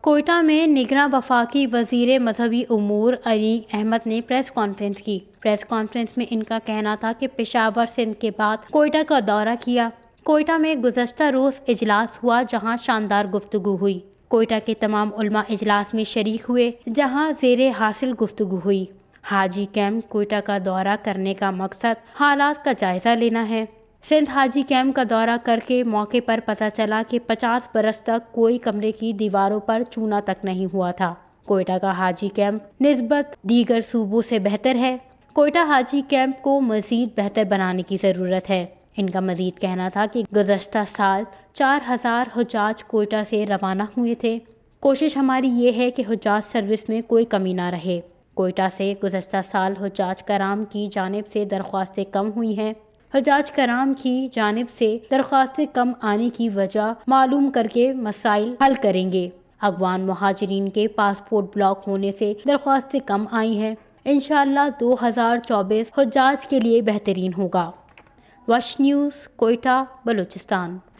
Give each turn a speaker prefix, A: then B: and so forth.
A: کوئٹہ میں نگراں وفاقی وزیر مذہبی امور انیق احمد نے پریس کانفرنس کی۔ پریس کانفرنس میں ان کا کہنا تھا کہ پشاور سندھ کے بعد کوئٹہ کا دورہ کیا۔ کوئٹہ میں گزشتہ روز اجلاس ہوا جہاں شاندار گفتگو ہوئی۔ کوئٹہ کے تمام علماء اجلاس میں شریک ہوئے جہاں زیر حاصل گفتگو ہوئی۔ حاجی کیمپ کوئٹہ کا دورہ کرنے کا مقصد حالات کا جائزہ لینا ہے۔ سندھ حاجی کیمپ کا دورہ کر کے موقع پر پتہ چلا کہ 50 برس تک کوئی کمرے کی دیواروں پر چونا تک نہیں ہوا تھا۔ کوئٹہ کا حاجی کیمپ نسبت دیگر صوبوں سے بہتر ہے۔ کوئٹہ حاجی کیمپ کو مزید بہتر بنانے کی ضرورت ہے۔ ان کا مزید کہنا تھا کہ گزشتہ سال 4000 حجاج کوئٹہ سے روانہ ہوئے تھے۔ کوشش ہماری یہ ہے کہ حجاج سروس میں کوئی کمی نہ رہے۔ کوئٹہ سے گزشتہ سال حجاج کرام کی جانب سے درخواستیں کم ہوئی ہیں۔ حجاج کرام کی جانب سے درخواستیں کم آنے کی وجہ معلوم کر کے مسائل حل کریں گے۔ افغان مہاجرین کے پاسپورٹ بلاک ہونے سے درخواستیں کم آئی ہیں۔ انشاءاللہ 2024 حجاج کے لیے بہترین ہوگا۔ وش نیوز، کوئٹہ، بلوچستان۔